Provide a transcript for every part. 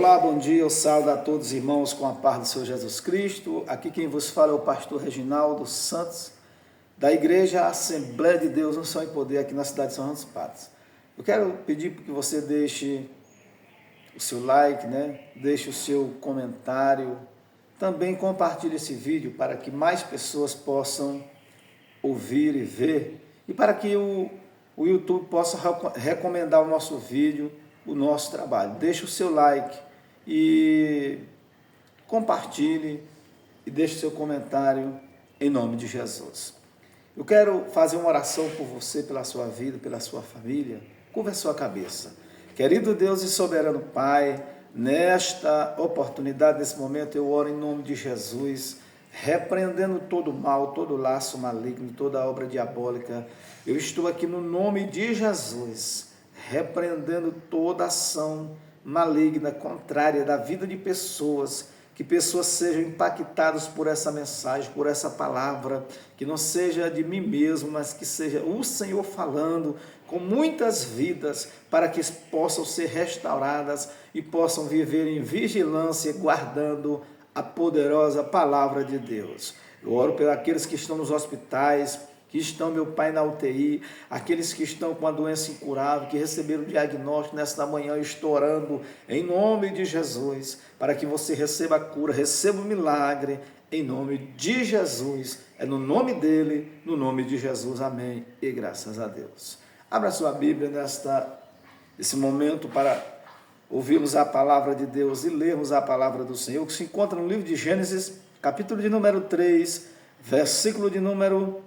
Olá, bom dia, eu saúdo a todos os irmãos com a paz do Senhor Jesus Cristo. Aqui quem vos fala é o pastor Reginaldo Santos, da Igreja Assembleia de Deus, no Som e Poder, aqui na cidade de São João dos Padres. Eu quero pedir que você deixe o seu like, deixe o seu comentário, também compartilhe esse vídeo para que mais pessoas possam ouvir e ver, e para que o YouTube possa recomendar o nosso vídeo, o nosso trabalho. Deixe o seu like e compartilhe e deixe o seu comentário em nome de Jesus. Eu quero fazer uma oração por você, pela sua vida, pela sua família. Curva a sua cabeça. Querido Deus e soberano Pai, nesta oportunidade, nesse momento, eu oro em nome de Jesus, repreendendo todo mal, todo laço maligno, toda obra diabólica. Eu estou aqui no nome de Jesus, repreendendo toda ação maligna, contrária da vida de pessoas, que pessoas sejam impactadas por essa mensagem, por essa palavra, que não seja de mim mesmo, mas que seja o Senhor falando com muitas vidas, para que possam ser restauradas e possam viver em vigilância, guardando a poderosa palavra de Deus. Eu oro por aqueles que estão nos hospitais, que estão, meu Pai, na UTI, aqueles que estão com a doença incurável, que receberam o diagnóstico nesta manhã, estourando em nome de Jesus, para que você receba a cura, receba o milagre, em nome de Jesus, é no nome dele, no nome de Jesus, amém, e graças a Deus. Abra sua Bíblia nesse momento para ouvirmos a palavra de Deus e lermos a palavra do Senhor, que se encontra no livro de Gênesis, capítulo de número 3, versículo de número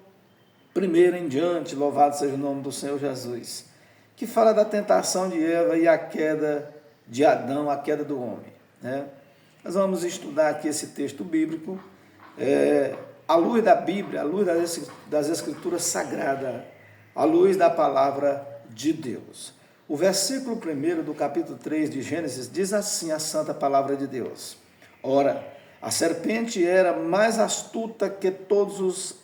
1 em diante, louvado seja o nome do Senhor Jesus, que fala da tentação de Eva e a queda de Adão, a queda do homem. Nós vamos estudar aqui esse texto bíblico, à luz da Bíblia, à luz das Escrituras Sagradas, à luz da palavra de Deus. O versículo 1 do capítulo 3 de Gênesis diz assim a santa palavra de Deus: Ora, a serpente era mais astuta que todos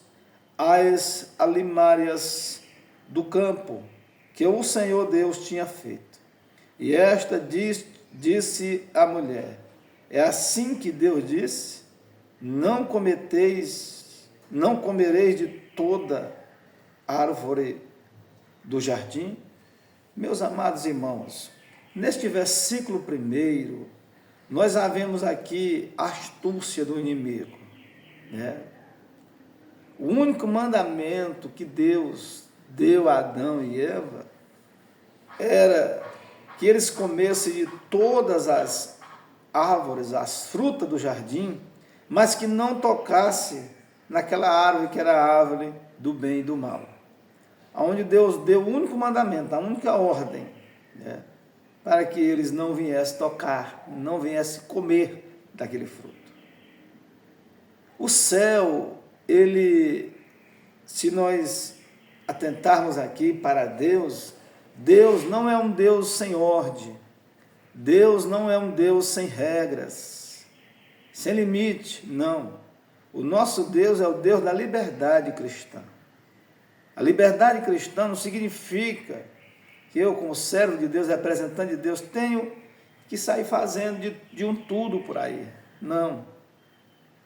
as alimárias do campo que o Senhor Deus tinha feito. E esta disse à mulher: é assim que Deus disse: não comereis de toda árvore do jardim? Meus amados irmãos, neste versículo 1, nós vemos aqui a astúcia do inimigo, O único mandamento que Deus deu a Adão e Eva era que eles comessem de todas as árvores, as frutas do jardim, mas que não tocasse naquela árvore que era a árvore do bem e do mal. Onde Deus deu o único mandamento, a única ordem, para que eles não viessem tocar, não viessem comer daquele fruto. O céu, se nós atentarmos aqui para Deus, Deus não é um Deus sem ordem, Deus não é um Deus sem regras, sem limite, não. O nosso Deus é o Deus da liberdade cristã. A liberdade cristã não significa que eu, como servo de Deus, representante de Deus, tenho que sair fazendo de um tudo por aí. Não.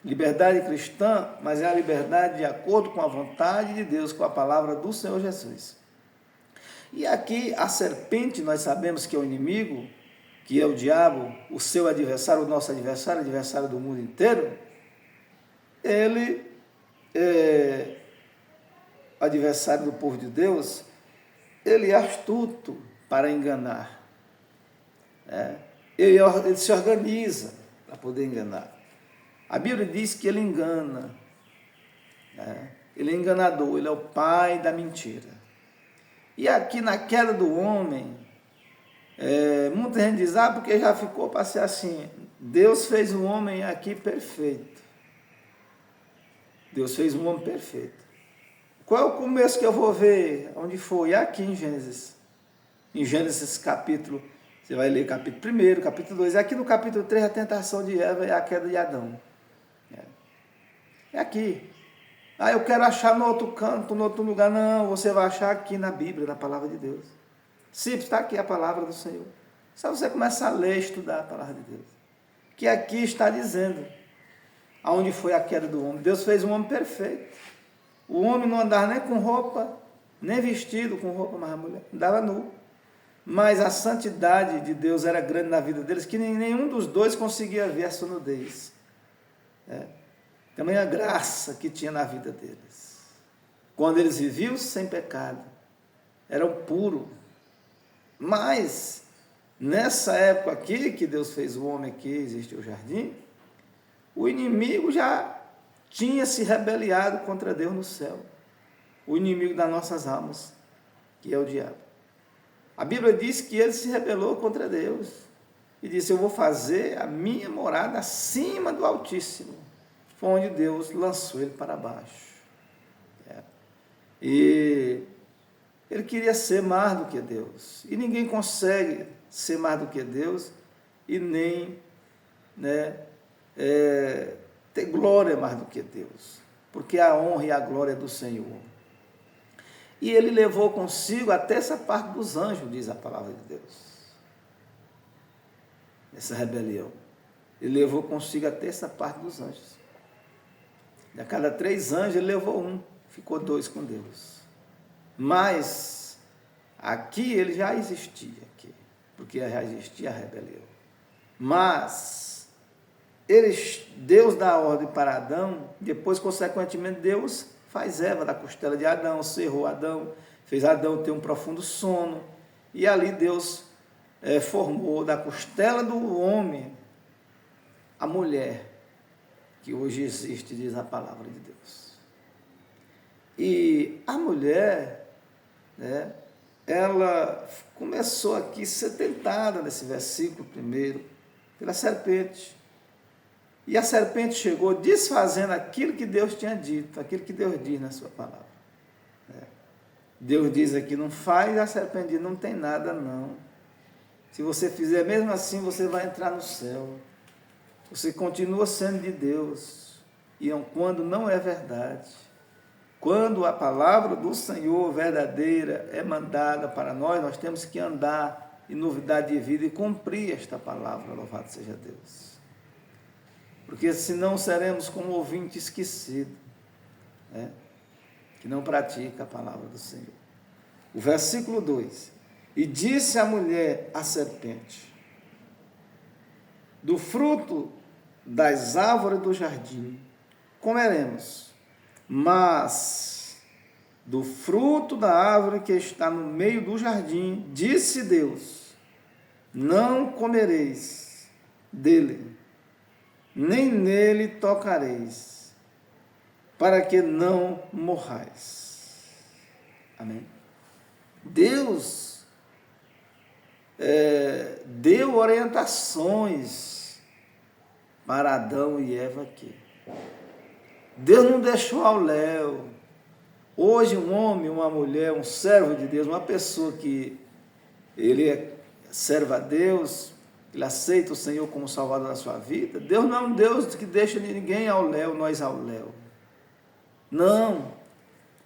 Liberdade cristã, mas é a liberdade de acordo com a vontade de Deus, com a palavra do Senhor Jesus. E aqui a serpente, nós sabemos que é o inimigo, que é o diabo, o seu adversário, o nosso adversário, adversário do mundo inteiro. Ele é adversário do povo de Deus, ele é astuto para enganar. Ele se organiza para poder enganar. A Bíblia diz que ele engana, ele é enganador, ele é o pai da mentira. E aqui na queda do homem, muita gente diz, porque já ficou para ser assim. Deus fez um homem aqui perfeito. Deus fez um homem perfeito. Qual é o começo que eu vou ver? Onde foi? Aqui em Gênesis. Em Gênesis capítulo, você vai ler capítulo 1, capítulo 2. Aqui no capítulo 3, a tentação de Eva e a queda de Adão. É aqui. Eu quero achar no outro canto, no outro lugar. Não, você vai achar aqui na Bíblia, na palavra de Deus. Simples, está aqui a palavra do Senhor. Só você começar a ler e estudar a palavra de Deus. Que aqui está dizendo aonde foi a queda do homem. Deus fez um homem perfeito. O homem não andava nem com roupa, nem vestido com roupa, mas a mulher andava nu. Mas a santidade de Deus era grande na vida deles, que nenhum dos dois conseguia ver a sua nudez. Também a graça que tinha na vida deles. Quando eles viviam sem pecado, eram puros. Mas, nessa época aqui, que Deus fez o homem aqui, existe o jardim, o inimigo já tinha se rebeliado contra Deus no céu. O inimigo das nossas almas, que é o diabo. A Bíblia diz que ele se rebelou contra Deus e disse: eu vou fazer a minha morada acima do Altíssimo. Foi onde Deus lançou ele para baixo. E ele queria ser mais do que Deus. E ninguém consegue ser mais do que Deus e nem ter glória mais do que Deus. Porque a honra e a glória é do Senhor. E ele levou consigo até essa parte dos anjos, diz a palavra de Deus. Essa rebelião. Ele levou consigo até essa parte dos anjos. De a cada 3 anjos, ele levou um. Ficou 2 com Deus. Mas, aqui ele já existia. Porque já existia a rebelião. Mas, Deus dá a ordem para Adão, depois, consequentemente, Deus faz Eva da costela de Adão, cerrou Adão, fez Adão ter um profundo sono, e ali Deus formou da costela do homem a mulher, que hoje existe, diz a palavra de Deus. E a mulher, ela começou aqui a ser tentada, nesse versículo primeiro, pela serpente. E a serpente chegou desfazendo aquilo que Deus tinha dito, aquilo que Deus diz na sua palavra. Deus diz aqui, não faz, a serpente diz, não tem nada não. Se você fizer mesmo assim, você vai entrar no céu. Você continua sendo de Deus. E quando não é verdade, quando a palavra do Senhor verdadeira é mandada para nós, nós temos que andar em novidade de vida e cumprir esta palavra, louvado seja Deus. Porque senão seremos como ouvinte esquecido, que não pratica a palavra do Senhor. O versículo 2: e disse a mulher à serpente: do fruto das árvores do jardim comeremos, mas do fruto da árvore que está no meio do jardim, disse Deus: não comereis dele, nem nele tocareis, para que não morrais. Amém? Deus deu orientações para Adão e Eva aqui. Deus não deixou ao léu. Hoje um homem, uma mulher, um servo de Deus, uma pessoa que ele serve a Deus, ele aceita o Senhor como Salvador da sua vida, Deus não é um Deus que deixa ninguém ao léu, nós ao léu. Não.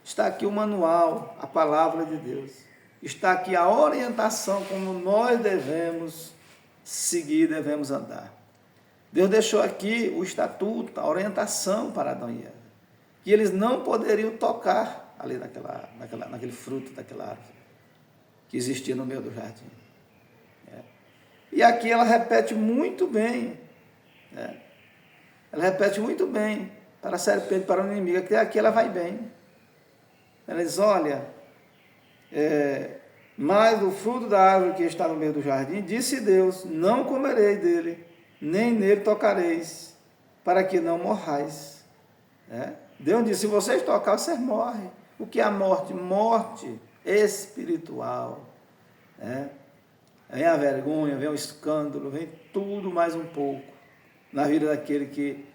Está aqui o manual, a palavra de Deus. Está aqui a orientação como nós devemos seguir, devemos andar. Deus deixou aqui o estatuto, a orientação para Adão e Eva, que eles não poderiam tocar ali naquele fruto daquela árvore que existia no meio do jardim. E aqui ela repete muito bem, ela repete muito bem para a serpente, para o inimigo, que aqui ela vai bem. Ela diz: olha, mas do fruto da árvore que está no meio do jardim, disse Deus: não comereis dele, nem nele tocareis, para que não morrais. Deus disse: se vocês tocarem, vocês morrem. O que é a morte? Morte espiritual. Vem a vergonha, vem o escândalo, vem tudo mais um pouco na vida daquele que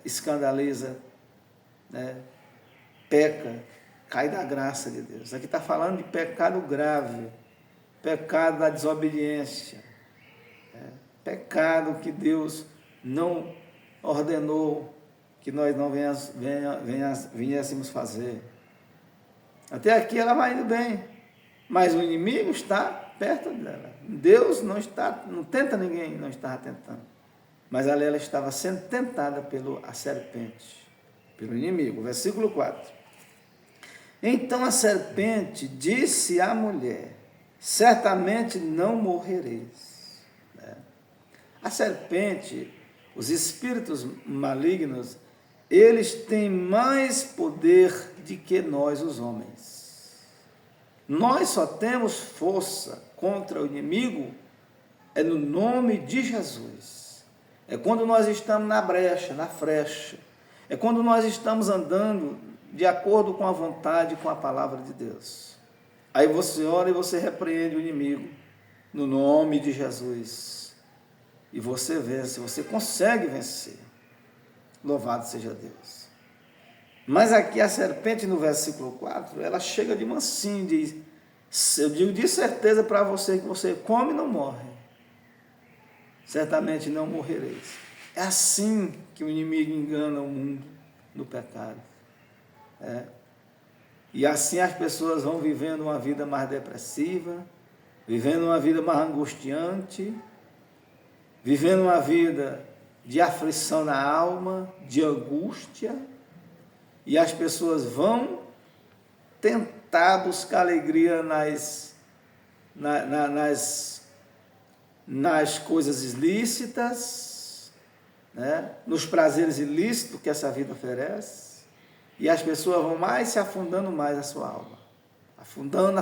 escandaliza, peca, cai da graça de Deus. Aqui está falando de pecado grave, pecado da desobediência, pecado que Deus não ordenou que nós não viéssemos fazer. Até aqui ela vai indo bem, mas o inimigo está perto dela. Deus não tenta ninguém, não estava tentando. Mas ali ela estava sendo tentada pela serpente, pelo inimigo. Versículo 4. Então a serpente disse à mulher: certamente não morrereis. A serpente, os espíritos malignos, eles têm mais poder do que nós, os homens. Nós só temos força contra o inimigo no nome de Jesus. É quando nós estamos na brecha, na frecha. É quando nós estamos andando de acordo com a vontade, com a palavra de Deus. Aí você ora e você repreende o inimigo no nome de Jesus. E você vence, você consegue vencer. Louvado seja Deus. Mas aqui a serpente no versículo 4, ela chega de mansinho, diz: eu digo de certeza para você que você come e não morre. Certamente não morrereis. É assim que o inimigo engana o mundo no pecado. E assim as pessoas vão vivendo uma vida mais depressiva, vivendo uma vida mais angustiante, vivendo uma vida de aflição na alma, de angústia, e as pessoas vão tentar buscar alegria nas coisas ilícitas, nos prazeres ilícitos que essa vida oferece, e as pessoas vão mais se afundando mais a sua alma, afundando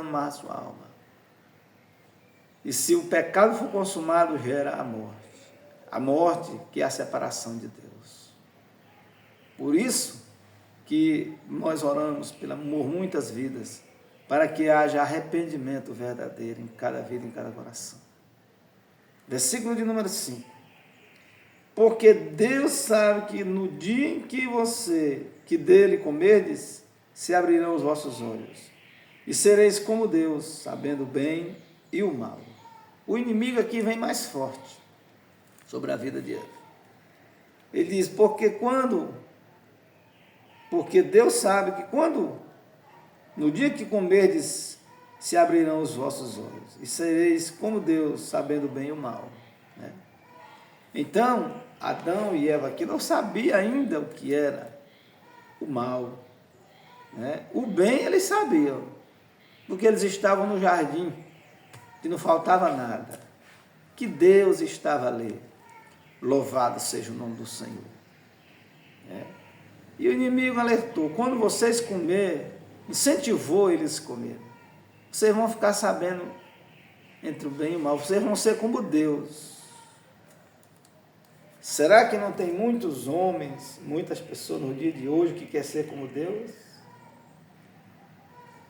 mais a sua alma. E se o pecado for consumado, gera a morte que é a separação de Deus. Por isso que nós oramos por muitas vidas, para que haja arrependimento verdadeiro em cada vida, em cada coração. Versículo de número 5. Porque Deus sabe que no dia em que dele comerdes, se abrirão os vossos olhos, e sereis como Deus, sabendo o bem e o mal. O inimigo aqui vem mais forte sobre a vida de Eva. Ele diz: porque Deus sabe que no dia que comerdes, se abrirão os vossos olhos, e sereis como Deus, sabendo o bem e o mal. Então, Adão e Eva aqui não sabiam ainda o que era o mal. O bem eles sabiam, porque eles estavam no jardim, que não faltava nada, que Deus estava ali. Louvado seja o nome do Senhor. E o inimigo alertou: quando vocês comerem, incentivou eles a comer, vocês vão ficar sabendo entre o bem e o mal, vocês vão ser como Deus. Será que não tem muitos homens, muitas pessoas no dia de hoje que querem ser como Deus?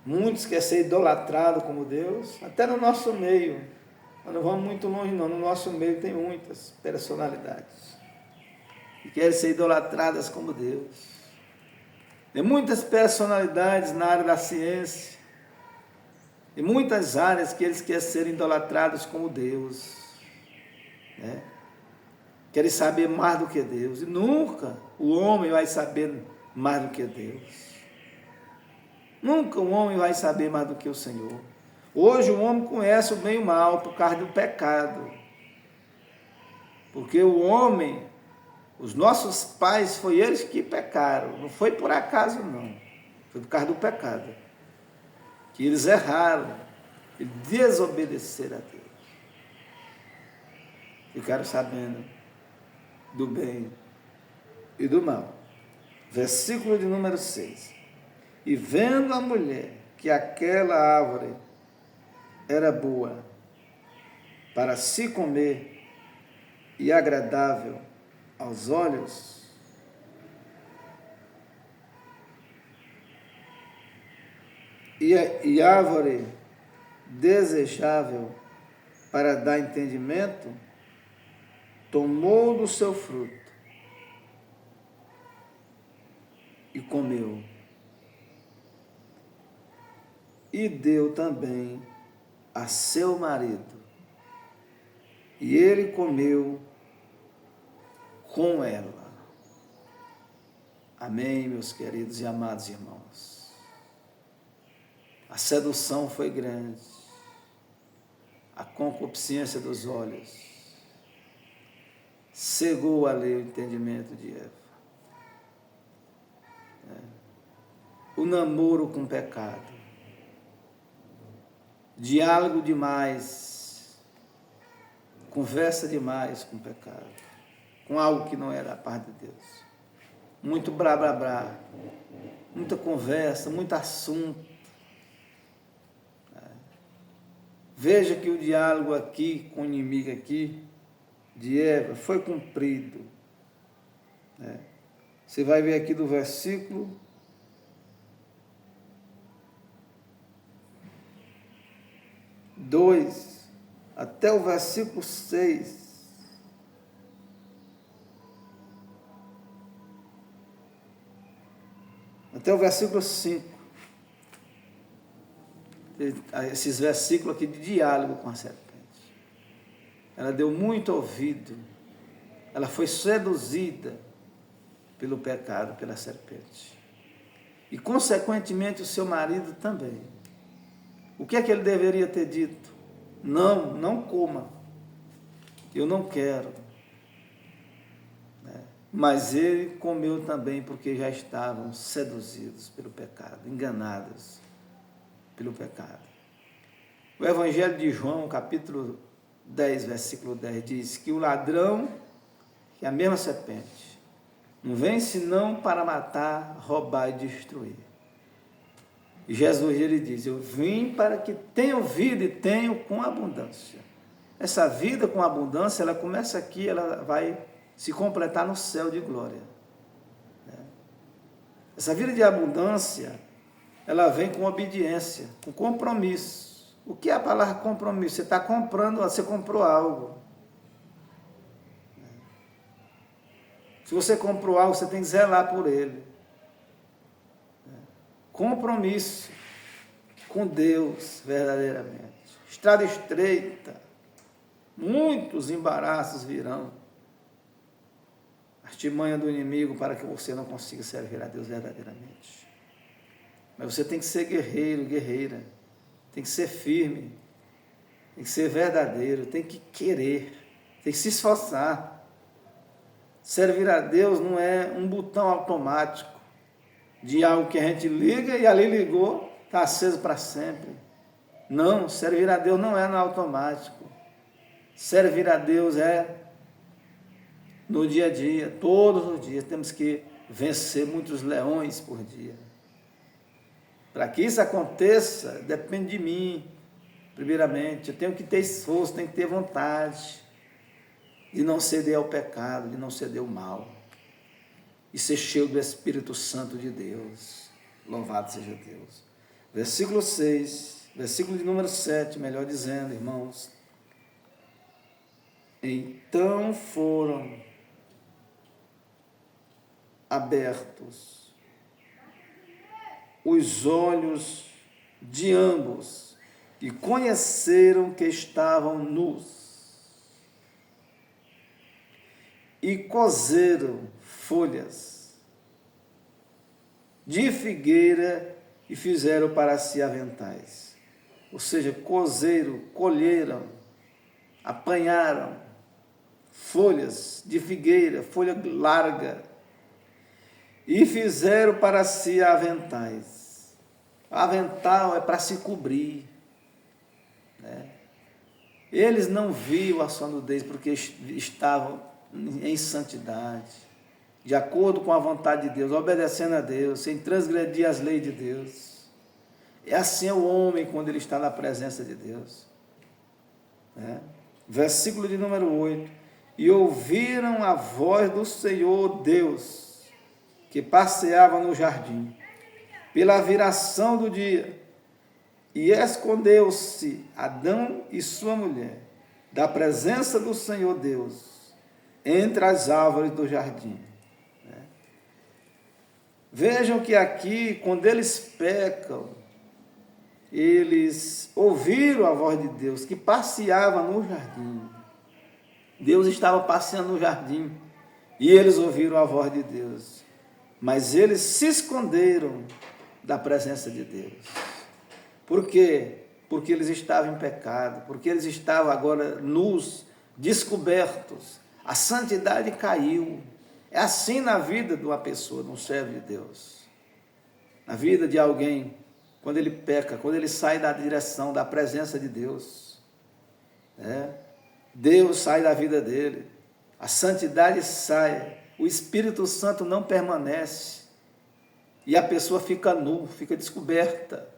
Muitos querem ser idolatrados como Deus, até no nosso meio. Nós não vamos muito longe não, no nosso meio tem muitas personalidades que querem ser idolatradas como Deus. Tem muitas personalidades na área da ciência, em muitas áreas que eles querem ser idolatrados como Deus. Querem saber mais do que Deus. E nunca o homem vai saber mais do que Deus. Nunca o homem vai saber mais do que o Senhor. Hoje o homem conhece o bem e o mal por causa do pecado. Porque o homem, os nossos pais, foi eles que pecaram. Não foi por acaso não. Foi por causa do pecado. Que eles erraram. E desobedeceram a Deus. Ficaram sabendo do bem e do mal. Versículo de número 6. E vendo a mulher que aquela árvore era boa para se comer e agradável aos olhos, e árvore desejável para dar entendimento, tomou do seu fruto e comeu. E deu também a seu marido, e ele comeu com ela. Amém, meus queridos e amados irmãos. A sedução foi grande. a concupiscência dos olhos, cegou ali o entendimento de Eva. O namoro com o pecado, diálogo demais, conversa demais com o pecado, com algo que não era a parte de Deus. Muito blá blá blá, muita conversa, muito assunto. Veja que o diálogo aqui com o inimigo aqui de Eva foi cumprido. Você vai ver aqui do versículo 2 até o versículo 6. Até o versículo 5. Esses versículos aqui de diálogo com a serpente. Ela deu muito ouvido. Ela foi seduzida pelo pecado, pela serpente. E, consequentemente, o seu marido também. O que é que ele deveria ter dito? Não, não coma. Eu não quero. Mas ele comeu também porque já estavam seduzidos pelo pecado, enganados pelo pecado. O Evangelho de João, capítulo 10, versículo 10, diz que o ladrão, que é a mesma serpente, não vem senão para matar, roubar e destruir. E Jesus, ele diz, eu vim para que tenham vida e tenham com abundância. Essa vida com abundância, ela começa aqui, ela vai se completar no céu de glória. Essa vida de abundância, ela vem com obediência, com compromisso. O que é a palavra compromisso? Você está comprando, você comprou algo. Se você comprou algo, você tem que zelar por ele. Compromisso com Deus, verdadeiramente. Estrada estreita, muitos embaraços virão. Artimanha do inimigo para que você não consiga servir a Deus verdadeiramente. Mas você tem que ser guerreiro, guerreira. Tem que ser firme. Tem que ser verdadeiro. Tem que querer. Tem que se esforçar. Servir a Deus não é um botão automático de algo que a gente liga e ali ligou, está aceso para sempre. Não, servir a Deus não é no automático. Servir a Deus é no dia a dia, todos os dias. Temos que vencer muitos leões por dia. Para que isso aconteça, depende de mim, primeiramente. Eu tenho que ter esforço, tenho que ter vontade de não ceder ao pecado, de não ceder ao mal. E ser cheio do Espírito Santo de Deus. Louvado seja Deus. Versículo 6, versículo de número 7, melhor dizendo, irmãos. Então foram abertos os olhos de ambos e conheceram que estavam nus. E cozeram folhas de figueira e fizeram para si aventais. Ou seja, colheram, apanharam folhas de figueira, folha larga, e fizeram para si aventais. Avental é para se cobrir. Eles não viam a sua nudez porque estavam em santidade, de acordo com a vontade de Deus, obedecendo a Deus, sem transgredir as leis de Deus. É assim o homem quando ele está na presença de Deus. Versículo de número 8. E ouviram a voz do Senhor Deus, que passeava no jardim, pela viração do dia, e escondeu-se Adão e sua mulher da presença do Senhor Deus entre as árvores do jardim. Vejam que aqui, quando eles pecam, eles ouviram a voz de Deus, que passeava no jardim. Deus estava passeando no jardim, e eles ouviram a voz de Deus. Mas eles se esconderam da presença de Deus. Por quê? porque eles estavam em pecado, porque eles estavam agora nus, descobertos. A santidade caiu. É assim na vida de uma pessoa, de um servo de Deus. Na vida de alguém, quando ele peca, quando ele sai da direção, da presença de Deus. Deus sai da vida dele. A santidade sai. O Espírito Santo não permanece. E a pessoa fica nua, fica descoberta.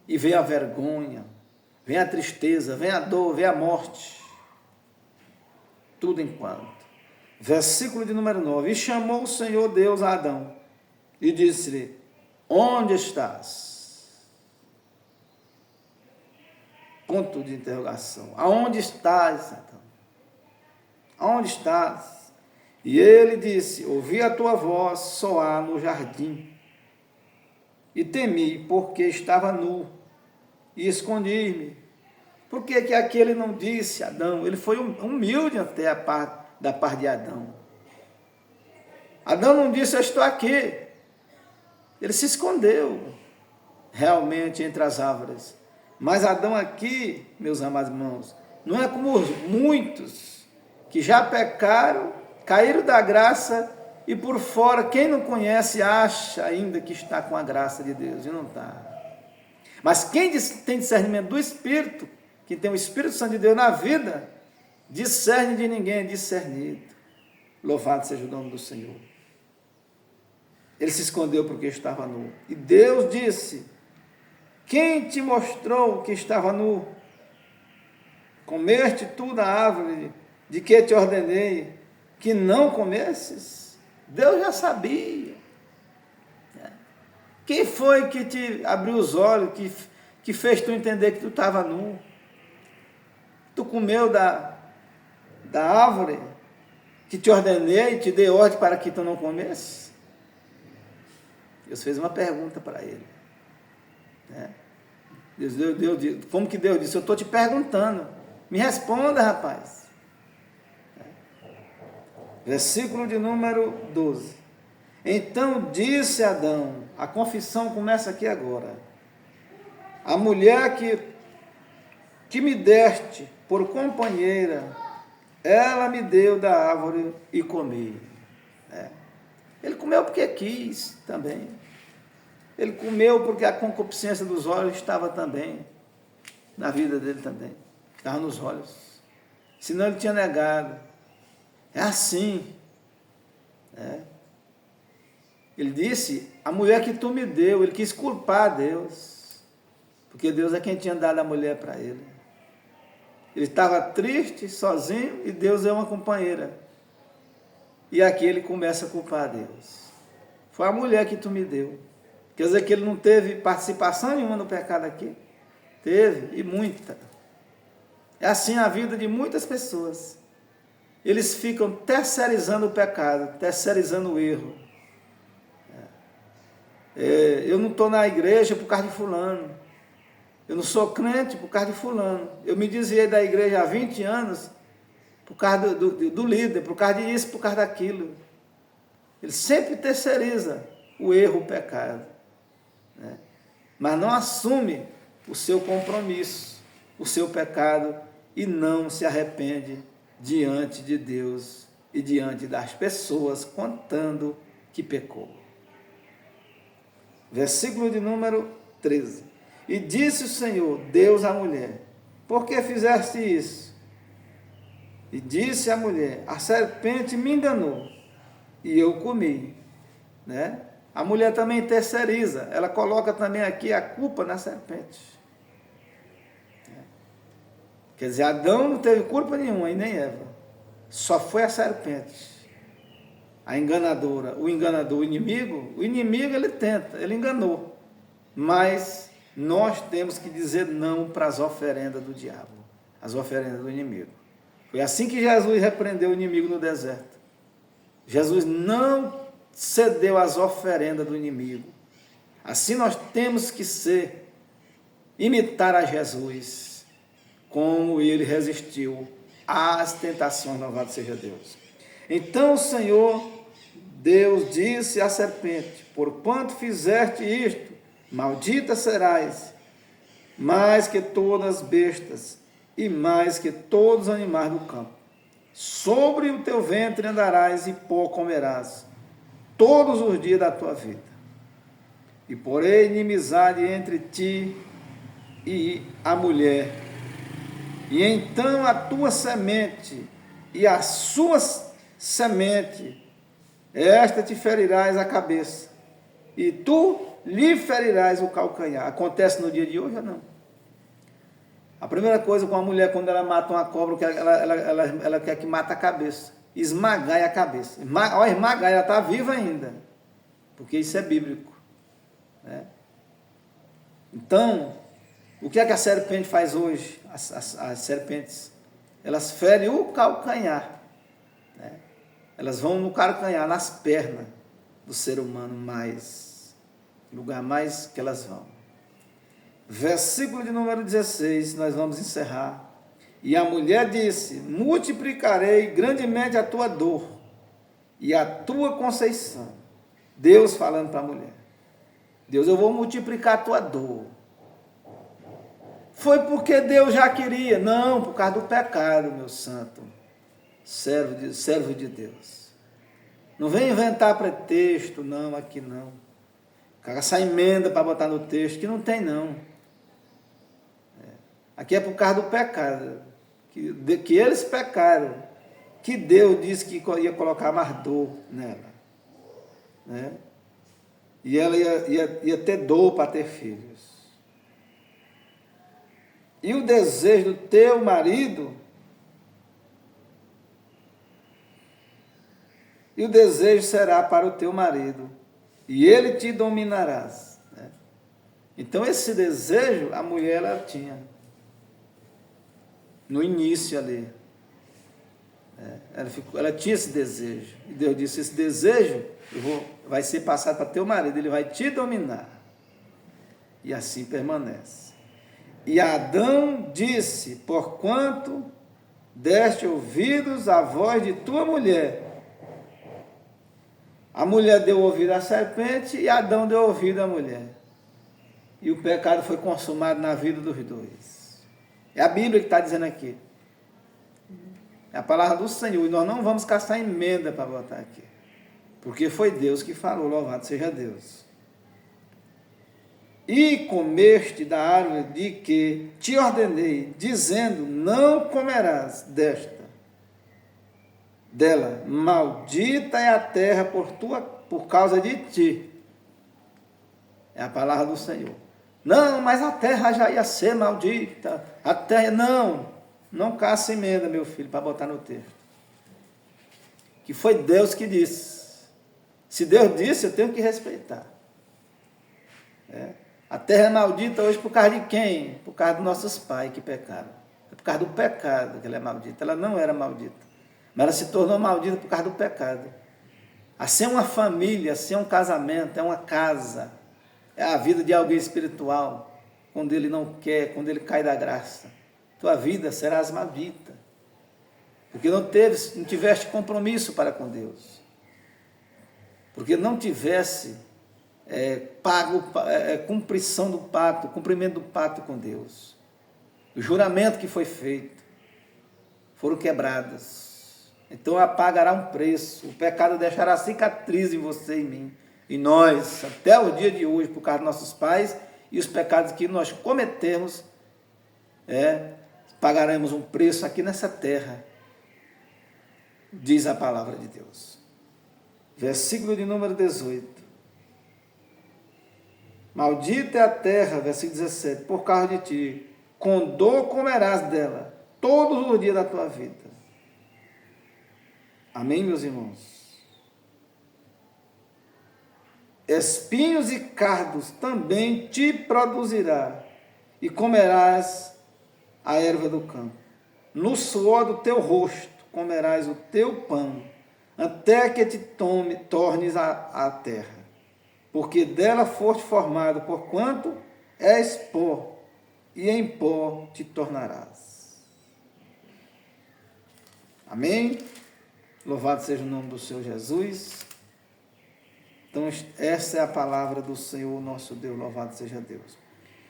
E vem a vergonha, vem a tristeza, vem a dor, vem a morte. Tudo enquanto. Versículo de número 9. E chamou o Senhor Deus a Adão e disse-lhe: onde estás? Ponto de interrogação. Aonde estás, Adão? Aonde estás? E ele disse: ouvi a tua voz soar no jardim e temi, porque estava nu e escondi-me. Por que que aquele não disse, Adão? Ele foi humilde até da parte de Adão. Adão não disse: eu estou aqui. Ele se escondeu realmente entre as árvores. Mas Adão aqui, meus amados irmãos, não é como muitos que já pecaram, caíram da graça e por fora, quem não conhece acha ainda que está com a graça de Deus, e não está. Mas quem tem discernimento do Espírito, que tem o Espírito Santo de Deus na vida, discerne de ninguém, é discernido. Louvado seja o nome do Senhor. Ele se escondeu porque estava nu. E Deus disse: quem te mostrou que estava nu? Comeste tu da árvore de que te ordenei que não comesses? Deus já sabia. Quem foi que te abriu os olhos, que fez tu entender que tu estava nu? Tu comeu da árvore que te ordenei, te dei ordem para que tu não comesse? Deus fez uma pergunta para ele. Deus, como que Deus disse? Eu estou te perguntando. Me responda, rapaz. Versículo de número 12. Então disse Adão, a confissão começa aqui agora: a mulher que me deste por companheira, ela me deu da árvore e comi. Ele comeu porque quis também. Ele comeu porque a concupiscência dos olhos estava também na vida dele também. Estava nos olhos. Senão ele tinha negado. É assim. Ele disse: a mulher que tu me deu. Ele quis culpar a Deus. Porque Deus é quem tinha dado a mulher para ele. Ele estava triste, sozinho, e Deus é uma companheira. E aqui ele começa a culpar a Deus. Foi a mulher que tu me deu. Quer dizer que ele não teve participação nenhuma no pecado aqui? Teve, e muita. É assim a vida de muitas pessoas. Eles ficam terceirizando o pecado, terceirizando o erro. Eu não estou na igreja por causa de fulano. Eu não sou crente por causa de fulano. Eu me desviei da igreja há 20 anos por causa do líder, por causa disso, por causa daquilo. Ele sempre terceiriza o erro, o pecado. Mas não assume o seu compromisso, o seu pecado, e não se arrepende diante de Deus e diante das pessoas, contando que pecou. Versículo de número 13. E disse o Senhor, Deus à mulher: por que fizeste isso? E disse a mulher: a serpente me enganou e eu comi. A mulher também terceiriza, ela coloca também aqui a culpa na serpente. Quer dizer, Adão não teve culpa nenhuma, e nem Eva. Só foi a serpente, a enganadora, o enganador, o inimigo ele tenta, ele enganou. Mas nós temos que dizer não para as oferendas do diabo, as oferendas do inimigo. Foi assim que Jesus repreendeu o inimigo no deserto. Jesus não cedeu às oferendas do inimigo. Assim nós temos que ser, imitar a Jesus, como ele resistiu às tentações, louvado seja Deus. Então o Senhor Deus disse à serpente: porquanto fizeste isto, maldita serás, mais que todas as bestas, e mais que todos os animais do campo. Sobre o teu ventre andarás e pó comerás, todos os dias da tua vida. E porei inimizade entre ti e a mulher, e então a tua semente e a sua semente, esta te ferirás a cabeça, e tu lhe ferirás o calcanhar. Acontece no dia de hoje ou não? A primeira coisa com a mulher, quando ela mata uma cobra, ela quer que mate a cabeça, esmagar a cabeça. Ao esmagar, ela está viva ainda, porque isso é bíblico, né? Então, o que é que a serpente faz hoje? As serpentes, elas ferem o calcanhar, né? Elas vão no calcanhar, nas pernas do ser humano, lugar mais que elas vão. Versículo de número 16, nós vamos encerrar. E a mulher disse: multiplicarei grandemente a tua dor e a tua conceição. Deus falando para a mulher: Deus, eu vou multiplicar a tua dor. Foi porque Deus já queria? Não, por causa do pecado, meu santo servo de Deus. Não vem inventar pretexto, não, aqui não. Caga essa emenda para botar no texto, que não tem não. Aqui é por causa do pecado, que eles pecaram, que Deus disse que ia colocar mais dor nela, né? E ela ia ter dor para ter filhos. E o desejo do teu marido, e o desejo será para o teu marido, e ele te dominarás, né? Então esse desejo a mulher ela tinha no início ali, ela tinha esse desejo, e Deus disse: esse desejo vai ser passado para teu marido, ele vai te dominar, e assim permanece. E Adão disse: porquanto deste ouvidos à voz de tua mulher. A mulher deu ouvido à serpente e Adão deu ouvido à mulher, e o pecado foi consumado na vida dos dois. É a Bíblia que está dizendo aqui. É a palavra do Senhor. E nós não vamos caçar emenda para botar aqui. Porque foi Deus que falou, louvado seja Deus. E comeste da árvore de que te ordenei, dizendo: não comerás dela. Maldita é a terra por causa de ti. É a palavra do Senhor. Não, mas a terra já ia ser maldita. A terra, não caça emenda, meu filho, para botar no texto. Que foi Deus que disse. Se Deus disse, eu tenho que respeitar. A terra é maldita hoje por causa de quem? Por causa dos nossos pais que pecaram. É por causa do pecado que ela é maldita. Ela não era maldita, mas ela se tornou maldita por causa do pecado. Assim é uma família, assim é um casamento, é uma casa. É a vida de alguém espiritual, quando ele não quer, quando ele cai da graça. Tua vida serás maldita, porque não tiveste compromisso para com Deus, porque não tivesse cumprição do pacto, cumprimento do pacto com Deus. O juramento que foi feito foram quebrados. Então pagará um preço. O pecado deixará cicatriz em você e em mim. E nós, até o dia de hoje, por causa dos nossos pais e os pecados que nós cometemos, pagaremos um preço aqui nessa terra, diz a palavra de Deus. Versículo de número 18. Maldita é a terra, versículo 17, por causa de ti, com dor comerás dela, todos os dias da tua vida. Amém, meus irmãos? Espinhos e cardos também te produzirá, e comerás a erva do campo. No suor do teu rosto comerás o teu pão, até que te tornes a terra, porque dela foste formado, porquanto és pó, e em pó te tornarás. Amém? Louvado seja o nome do Senhor Jesus. Então, essa é a palavra do Senhor, nosso Deus, louvado seja Deus.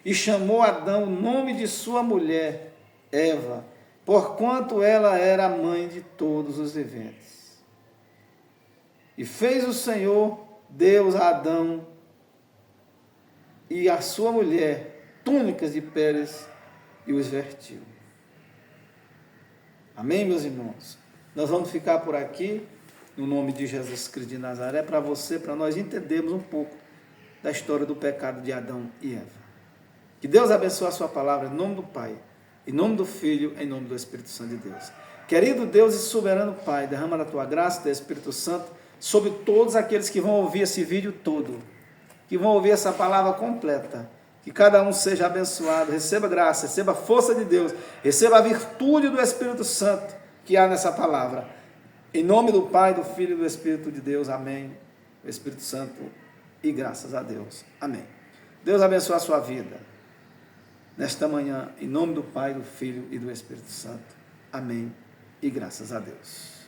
E chamou Adão o nome de sua mulher, Eva, porquanto ela era a mãe de todos os viventes. E fez o Senhor Deus a Adão e a sua mulher túnicas de peles e os vestiu. Amém, meus irmãos? Nós vamos ficar por aqui, no nome de Jesus Cristo de Nazaré, para nós entendermos um pouco da história do pecado de Adão e Eva. Que Deus abençoe a sua palavra em nome do Pai, em nome do Filho, em nome do Espírito Santo de Deus. Querido Deus e soberano Pai, derrama da tua graça, do Espírito Santo, sobre todos aqueles que vão ouvir esse vídeo todo, que vão ouvir essa palavra completa. Que cada um seja abençoado, receba graça, receba a força de Deus, receba a virtude do Espírito Santo que há nessa palavra. Em nome do Pai, do Filho e do Espírito de Deus. Amém. O Espírito Santo e graças a Deus. Amém. Deus abençoe a sua vida nesta manhã, em nome do Pai, do Filho e do Espírito Santo. Amém. E graças a Deus.